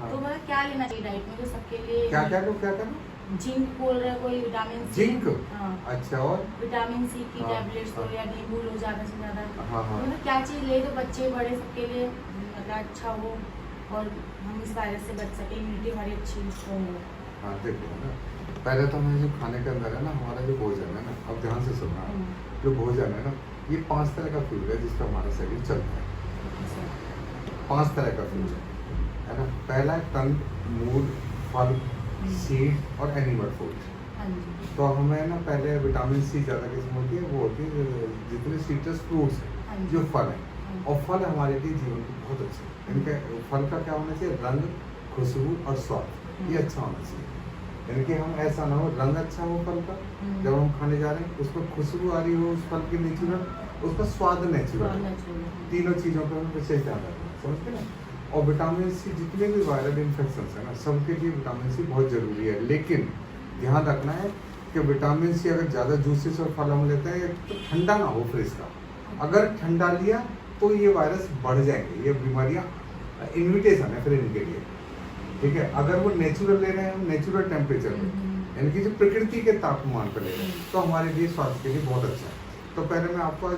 तो मतलब क्या लेना चाहिए डाइट में जो सबके लिए? क्या क्या करो, क्या करो? जिंक बोल रहा है कोई, विटामिन सी। जिंक? हाँ। अच्छा, और विटामिन सी की हाँ, टैबलेट्स हाँ। लो या नींबू लो ज़्यादा से ज़्यादा। हाँ हाँ। मतलब क्या चीज़ ले तो बच्चे बड़े सबके लिए मतलब अच्छा हो और हम इस वायरस से बच सकें, इम्यूनिटी हमारी अच्छी हो। हाँ देखो ना, पहले तो हमें जो खाने के अंदर है ना, हमारा जो भोजन है ना, अब ध्यान से सुनना, जो भोजन है ना, ये 5 तरह का फूड है जिस पर हमारा शरीर चलता है। 5 तरह का फूड है ना। पहला है तन, मूल, फल, सीड और एनिमल फूड। हाँ जी। तो हमें ना पहले विटामिन सी ज़्यादा किस्म होती है, वो होती है जितने सिट्रस फ्रूट्स हाँ हैं, जी। जो फल हैं, हाँ। और फल हमारे लिए जीवन को बहुत अच्छे हैं। इनके फल का क्या होना चाहिए? रंग, खुशबू और स्वाद, ये अच्छा होना चाहिए। यानी कि हम ऐसा ना हो, रंग अच्छा हो फल का जब हम खाने जा रहे हैं, उसमें खुशबू आ रही हो उस फल की नेचुरल, उसका स्वाद नेचुरल, तीनों चीज़ों पर हमें विशेष ध्यान रखना है, समझते ना। और विटामिन सी, जितने भी वायरल इन्फेक्शन है ना, सबके लिए विटामिन सी बहुत ज़रूरी है। लेकिन ध्यान रखना है कि विटामिन सी अगर ज़्यादा जूसेस और फल हम लेते हैं तो ठंडा ना हो फ्रिज का। अगर ठंडा लिया तो ये वायरस बढ़ जाएंगे, ये बीमारियाँ इन्विटेशन है फिर इनके लिए, ठीक है। अगर वो नेचुरल ले रहे हैं हम, नेचुरल टेम्परेचर पे, यानी कि जो प्रकृति के तापमान पर ले रहे हैं, तो हमारे लिए स्वास्थ्य के लिए बहुत अच्छा है। तो पहले मैं आपको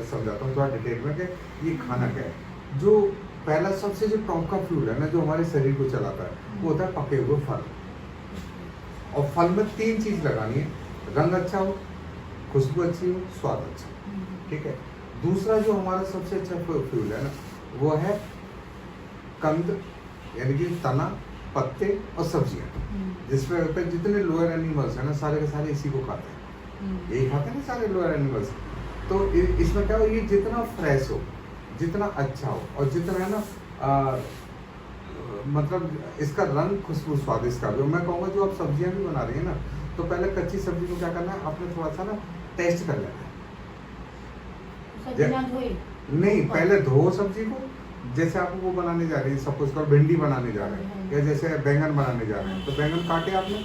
समझाता हूँ थोड़ा डिटेल में कि ये खाना क्या है। जो पहला सबसे जो टॉप का फ्यूल है ना, जो हमारे शरीर को चलाता है, वो होता है पके हुए फल। और फल में 3 चीज़ लगानी है, रंग अच्छा हो, खुशबू अच्छी हो, स्वाद अच्छा हो, ठीक है। दूसरा जो हमारा सबसे अच्छा फ्यूल है ना, वो है कंद, यानी कि तना, पत्ते और सब्जियां, जिसमें पे जितने लोअर एनिमल्स हैं ना, सारे के सारे इसी को खाते हैं, यही खाते हैं ना सारे लोअर एनिमल्स। तो इसमें क्या हो, ये जितना फ्रेश हो, जितना अच्छा हो, और जितना है ना मतलब इसका रंग, खुशबू, स्वाद इसका भी। मैं कहूँगा जो आप सब्जियां भी बना रही है ना, तो पहले कच्ची सब्जी को क्या करना है, आपने थोड़ा सा ना टेस्ट कर लेना है। नहीं, पहले धो सब्जी को, जैसे आप वो बनाने जा रही है, सपोज कर भिंडी बनाने जा रहे हैं, या जैसे बैंगन बनाने जा रहे हैं, तो बैंगन काटे आपने,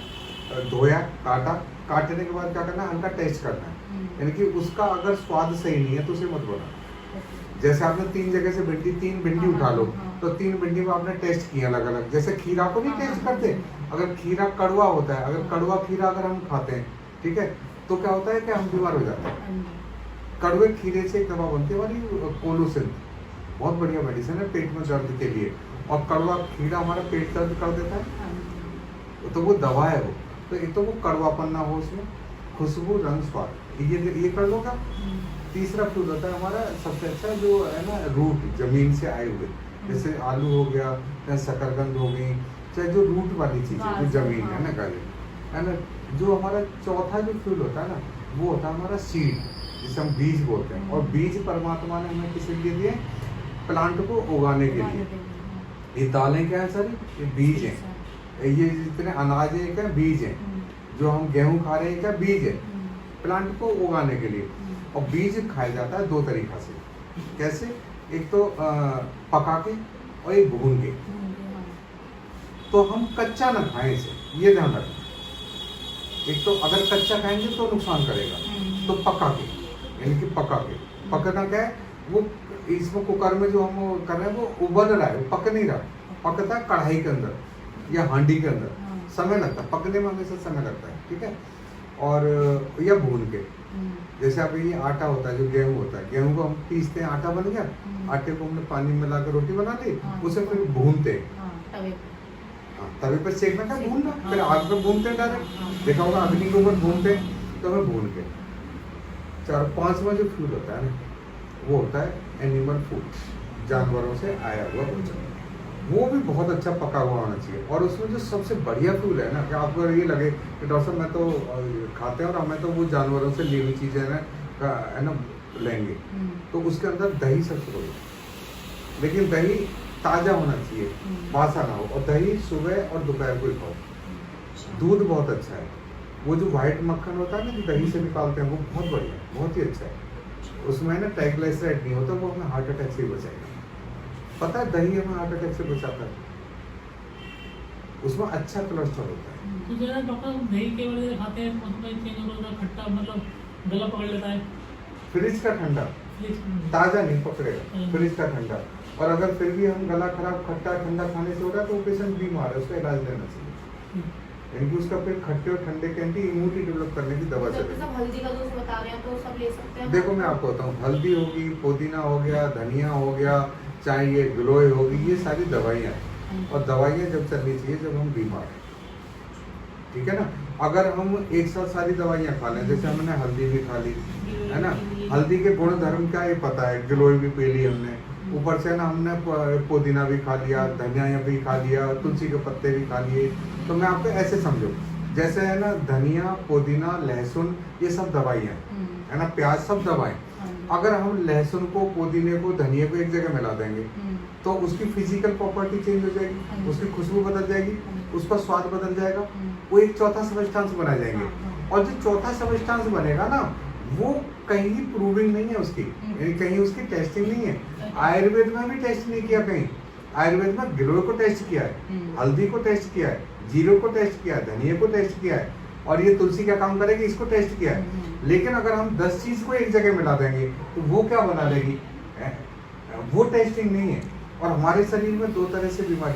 धोया, काटा, काटने के बाद क्या करना है, हल्का टेस्ट करना है, यानी कि उसका अगर स्वाद सही नहीं है तो उसे मत बनाना। जैसे आपने 3 जगह से तीन भिंडी उठा लो, तो 3 भिंडी में आपने टेस्ट किया अलग अलग। जैसे खीरा को नहीं टेस्ट करते, अगर खीरा कड़वा होता है, अगर कड़वा खीरा अगर हम खाते हैं, ठीक है, तो क्या होता है कि हम बीमार हो जाते हैं। कड़वे खीरे से एक दवा बनती है हमारी कोलोसिन, बहुत बढ़िया मेडिसिन है पेट में दर्द के लिए, और कड़वा खीरा हमारा पेट दर्द कर देता है, तो वो दवा है वो। तो एक तो वो कड़वापन ना हो उसमें, खुशबू, रंग, स्वाद, ये कर लो का। तीसरा फूल होता है हमारा सबसे अच्छा, जो है ना रूट, जमीन से आए हुए, जैसे आलू हो गया या शकरकंद हो गई, चाहे जो रूट वाली चीज़ है, जो जमीन है ना, गाजर है ना। जो हमारा चौथा जो फूल होता है ना, वो होता है हमारा सीड, जिसे हम बीज बोलते हैं। और बीज परमात्मा ने हमें किस लिए दिए? प्लांट को उगाने के लिए। ये दालें क्या है सारी? ये बीज हैं। ये जितने अनाज है क्या बीज हैं? जो हम गेहूं खा रहे हैं क्या बीज है? प्लांट को उगाने के लिए। और बीज खाया जाता है 2 तरीक़ा से। कैसे? एक तो पका के और एक भून के। तो हम कच्चा ना खाएं इसे, ये ध्यान रखना। एक तो अगर कच्चा खाएंगे तो नुकसान करेगा, तो पका के, यानी कि पका के। पकना क्या है? वो इसमें कुकर में जो हम कर रहे हैं वो उबल रहा है, पक नहीं रहा। पकता है कढ़ाई के अंदर या हांडी के अंदर, समय लगता है पकने में, हमेशा समय लगता है, ठीक है। और या भून के, जैसे अब ये आटा होता है, जो गेहूं होता है, गेहूं को हम पीसते हैं, आटा बन गया, आटे को हमने पानी में मिला कर रोटी बना ली, उसे फिर भूनते हैं, तवे पर सेकना क्या, भूनना, फिर आग पे भूनते हैं डायरेक्ट, देखा होगा अग्नि के ऊपर भूनते हैं, तो हमें भून के। 4-5वां जो फूड होता है ना, वो होता है एनिमल फूड, जानवरों से आया हुआ भोजन। वो भी बहुत अच्छा पका हुआ होना चाहिए। और उसमें जो सबसे बढ़िया फूल है ना, कि आपको ये लगे कि डॉक्टर साहब मैं तो खाते हैं और हमें तो वो जानवरों से ली हुई चीज़ें है ना लेंगे, तो उसके अंदर दही सबसे बढ़िया, लेकिन दही ताज़ा होना चाहिए, बासा ना हो। और दही सुबह और दोपहर को ही खाओ। दूध बहुत अच्छा है, वो जो व्हाइट मक्खन होता है ना, जो दही से निकालते हैं, वो बहुत बढ़िया है, बहुत ही अच्छा है। उसमें ना ट्राइग्लिसराइड नहीं होता, वो हमें हार्ट अटैक से ही बचाएगा। पता है दही हमें हार्ट अटैक से बचाता है, उसमें अच्छा कोलेस्ट्रॉल होता है। तो जरा डॉक्टर दही के वजह से खाते हैं, उसमें चेंज होता है, खट्टा मतलब गला पकड़ लेता है। फ्रिज का ठंडा, ताज़ा नहीं पकड़ेगा, फ्रिज का ठंडा। और अगर फिर भी हम गला खराब खट्टा ठंडा खाने से हो रहा है तो वो पेशेंट बीमार है, उसका इलाज लेना चाहिए। यानी कि उसका फिर खट्टे और ठंडे के एंटी इम्यूनिटी डेवलप करने की दवा जब चलेगी। सब हल्दी का दोस्त बता रहे हैं तो सब ले सकते हैं? देखो मैं आपको बताऊँ, हल्दी होगी, पुदीना हो गया, धनिया हो गया, चाहे ये गिलोय होगी, ये सारी दवाइयाँ हैं। और दवाइयाँ जब चलनी चाहिए जब हम बीमार हैं, ठीक है ना। अगर हम एक साथ सारी दवाइयाँ खा लें, जैसे हमने हल्दी भी खा ली है ना, हल्दी के गुण धर्म क्या ये पता है, गिलोय भी पी ली हमने, ऊपर से ना हमने पुदीना भी खा लिया, धनिया भी खा लिया, तुलसी के पत्ते भी खा लिए, तो मैं आपको ऐसे समझो जैसे है ना धनिया, पुदीना, लहसुन ये सब दवाइयाँ है ना, प्याज सब दवाएं। अगर हम लहसुन को, पुदीने को, धनिया को एक जगह मिला देंगे तो उसकी फिजिकल प्रॉपर्टी चेंज हो जाएगी, उसकी खुशबू बदल जाएगी, उसका स्वाद बदल जाएगा, वो एक चौथा सब्सटेंस बना जाएंगे। और जो चौथा सब्सटेंस बनेगा ना वो कहीं प्रूविंग नहीं है उसकी, यानी कहीं उसकी टेस्टिंग नहीं है। आयुर्वेद में भी टेस्ट नहीं किया कहीं, आयुर्वेद में गिलोय को टेस्ट किया है, हल्दी को टेस्ट किया है, जीरो को टेस्ट किया है, धनिया को टेस्ट किया है, और ये तुलसी क्या काम करेगी इसको टेस्ट किया है। लेकिन अगर हम 10 चीज को एक जगह मिला देंगे तो वो क्या बना लेगी, वो टेस्टिंग नहीं है। और हमारे शरीर में 2 तरह से बीमारी